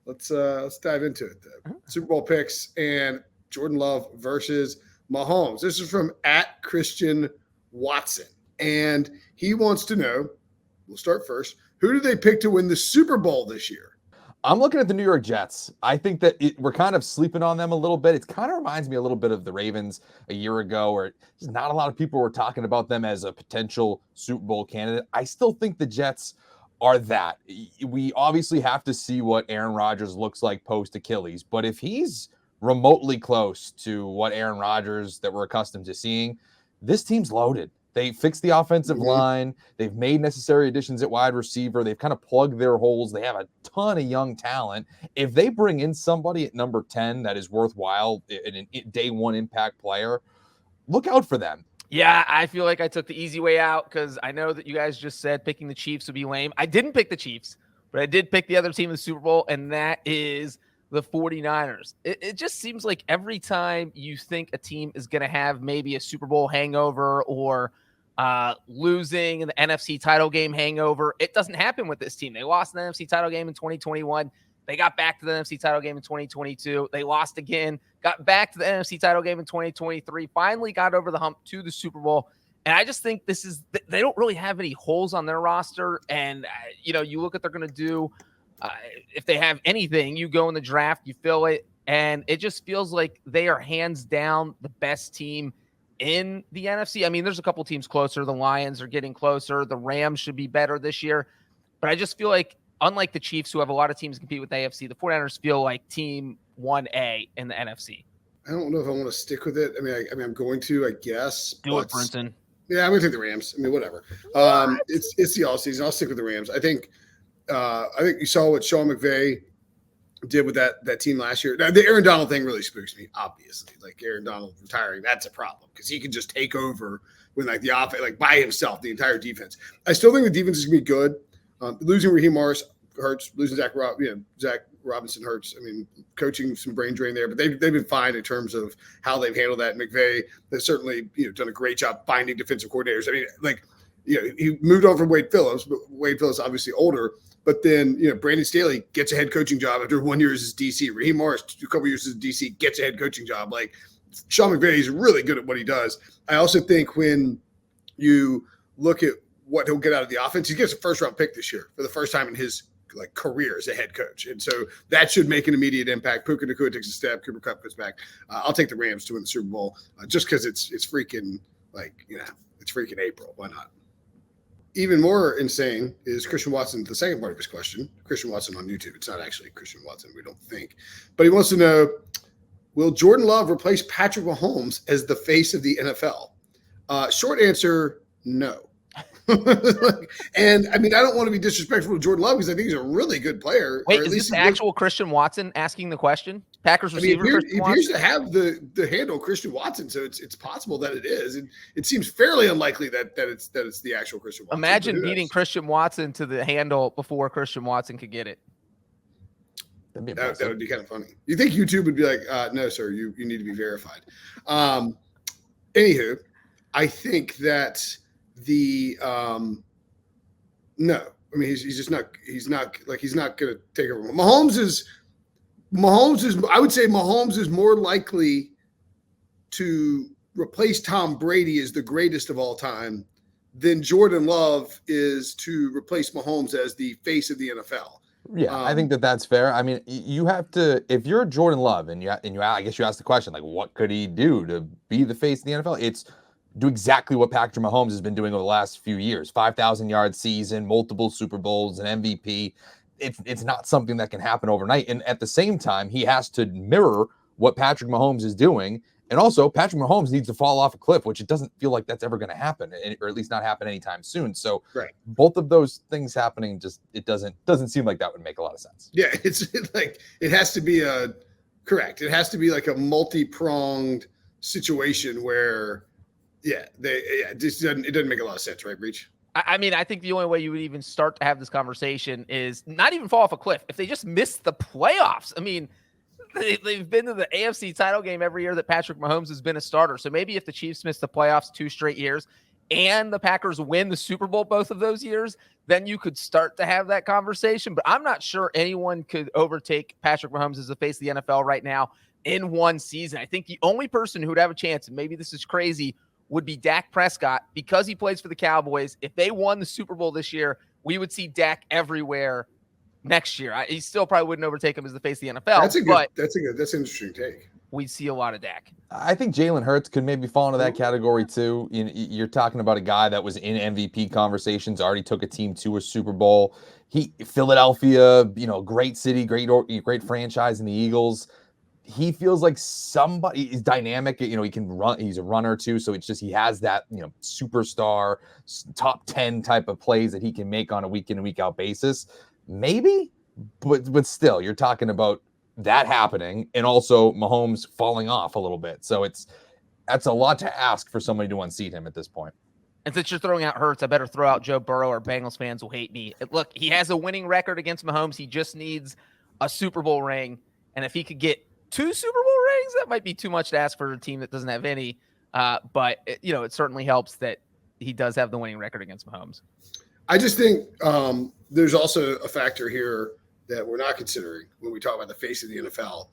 Let's dive into it though. Super Bowl picks and Jordan Love versus Mahomes. This is from @Christian Watson, and he wants to know. We'll start first. Who do they pick to win the Super Bowl this year? I'm looking at the New York Jets. I think that we're kind of sleeping on them a little bit. It kind of reminds me a little bit of the Ravens a year ago, where just not a lot of people were talking about them as a potential Super Bowl candidate. I still think the Jets are that. We obviously have to see what Aaron Rodgers looks like post Achilles, but if he's remotely close to what Aaron Rodgers that we're accustomed to seeing, this team's loaded. They fixed the offensive line. They've made necessary additions at wide receiver. They've kind of plugged their holes. They have a ton of young talent. If they bring in somebody at number 10 that is worthwhile, an day one impact player, look out for them. Yeah, I feel like I took the easy way out because I know that you guys just said picking the Chiefs would be lame. I didn't pick the Chiefs, but I did pick the other team in the Super Bowl, and that is the 49ers. It just seems like every time you think a team is going to have maybe a Super Bowl hangover or losing in the NFC title game hangover, it doesn't happen with this team. They lost the NFC title game in 2021. They got back to the NFC title game in 2022. They lost again, got back to the NFC title game in 2023, finally got over the hump to the Super Bowl. And I just think they don't really have any holes on their roster. And, you look at what they're going to do. If they have anything, you go in the draft, you fill it. And it just feels like they are hands down the best team in the NFC. I mean, there's a couple teams closer. The Lions are getting closer. The Rams should be better this year. But I just feel like, unlike the Chiefs, who have a lot of teams compete with the AFC, the 49ers feel like team 1A in the NFC. I don't know if I want to stick with it. I mean, I'm going to, I guess. Do it, Brinson. Yeah, I'm going to take the Rams. I mean, whatever. It's the offseason. I'll stick with the Rams. I think you saw what Sean McVay did with that team last year. Now, the Aaron Donald thing really spooks me, obviously. Like Aaron Donald retiring, that's a problem because he can just take over when the offense, by himself, the entire defense. I still think the defense is going to be good. Losing Raheem Morris hurts. Losing Zach Robinson hurts. I mean, coaching some brain drain there, but they've been fine in terms of how they've handled that. McVay has certainly done a great job finding defensive coordinators. I mean, he moved on from Wade Phillips, but Wade Phillips obviously older. But then, Brandon Staley gets a head coaching job after 1 year as his DC. Raheem Morris, a couple years as DC, gets a head coaching job. Sean McVay is really good at what he does. I also think when you look at what he'll get out of the offense, he gets a first-round pick this year for the first time in his career as a head coach. And so that should make an immediate impact. Puka Nacua takes a step. Cooper Kupp goes back. I'll take the Rams to win the Super Bowl just because it's freaking it's freaking April. Why not? Even more insane is Christian Watson, the second part of his question. Christian Watson on YouTube. It's not actually Christian Watson, we don't think. But he wants to know, will Jordan Love replace Patrick Mahomes as the face of the NFL? Short answer, no. And I mean, I don't want to be disrespectful to Jordan Love because I think he's a really good player. Wait, is this the actual Christian Watson asking the question? Packers receiver Christian Watson? He appears to have the handle Christian Watson, so it's possible that it is. And it seems fairly unlikely that it's the actual Christian Watson. Imagine beating Christian Watson to the handle before Christian Watson could get it. That would be kind of funny. You think YouTube would be like, no, sir, you need to be verified. Anywho, I think that no, I mean he's not going to take over. Mahomes is I would say Mahomes is more likely to replace Tom Brady as the greatest of all time than Jordan Love is to replace Mahomes as the face of the NFL. Yeah, I think that's fair. I mean, you have to, if you're Jordan Love and I guess you ask the question, what could he do to be the face of the NFL? It's do exactly what Patrick Mahomes has been doing over the last few years. 5,000-yard season, multiple Super Bowls, an MVP. It's not something that can happen overnight. And at the same time, he has to mirror what Patrick Mahomes is doing. And also, Patrick Mahomes needs to fall off a cliff, which it doesn't feel like that's ever going to happen, or at least not happen anytime soon. So Both of those things happening, it doesn't seem like that would make a lot of sense. Yeah, it has to be correct. It has to be like a multi-pronged situation where it doesn't make a lot of sense, right, Breach? I mean, I think the only way you would even start to have this conversation is not even fall off a cliff. If they just miss the playoffs, I mean, they've been to the AFC title game every year that Patrick Mahomes has been a starter. So maybe if the Chiefs miss the playoffs 2 straight years, and the Packers win the Super Bowl both of those years, then you could start to have that conversation. But I'm not sure anyone could overtake Patrick Mahomes as the face of the NFL right now in one season. I think the only person who would have a chance, and maybe this is crazy, would be Dak Prescott because he plays for the Cowboys. If they won the Super Bowl this year, we would see Dak everywhere next year. He still probably wouldn't overtake him as the face of the NFL. That's an interesting take. We'd see a lot of Dak. I think Jalen Hurts could maybe fall into that category too. You're talking about a guy that was in MVP conversations, already took a team to a Super Bowl. Philadelphia, great city, great franchise in the Eagles. He feels like somebody is dynamic. He can run. He's a runner too. So it's just, he has that, superstar top 10 type of plays that he can make on a week in and week out basis. Maybe, but still, you're talking about that happening and also Mahomes falling off a little bit. So that's a lot to ask for somebody to unseat him at this point. And since you're throwing out Hurts, I better throw out Joe Burrow, or Bengals fans will hate me. Look, he has a winning record against Mahomes. He just needs a Super Bowl ring. And if he could get 2 Super Bowl rings, that might be too much to ask for a team that doesn't have any. But it certainly helps that he does have the winning record against Mahomes. I just think there's also a factor here that we're not considering when we talk about the face of the NFL.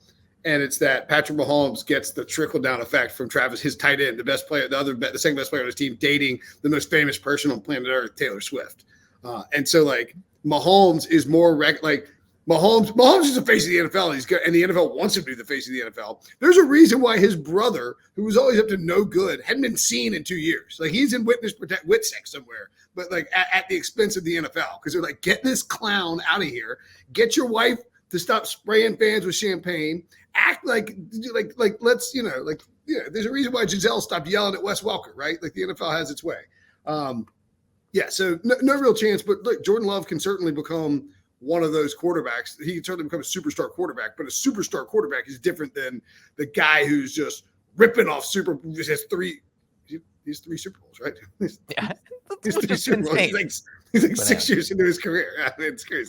And it's that Patrick Mahomes gets the trickle-down effect from Travis, his tight end, the second best player on his team, dating the most famous person on planet Earth, Taylor Swift. And so, Mahomes is more Mahomes is the face of the NFL, and the NFL wants him to be the face of the NFL. There's a reason why his brother, who was always up to no good, hadn't been seen in 2 years. He's in WITSEC somewhere, but at the expense of the NFL, because they're like, get this clown out of here. Get your wife to stop spraying fans with champagne. Act like let's there's a reason why Giselle stopped yelling at Wes Welker, right? The NFL has its way. So no real chance. But look, Jordan Love can certainly become one of those quarterbacks. He can certainly become a superstar quarterback, but a superstar quarterback is different than the guy who's just ripping off he has 3 Super Bowls, right? Yeah. He's 3 Super Bowls. He's like 6 years into his career. It's crazy.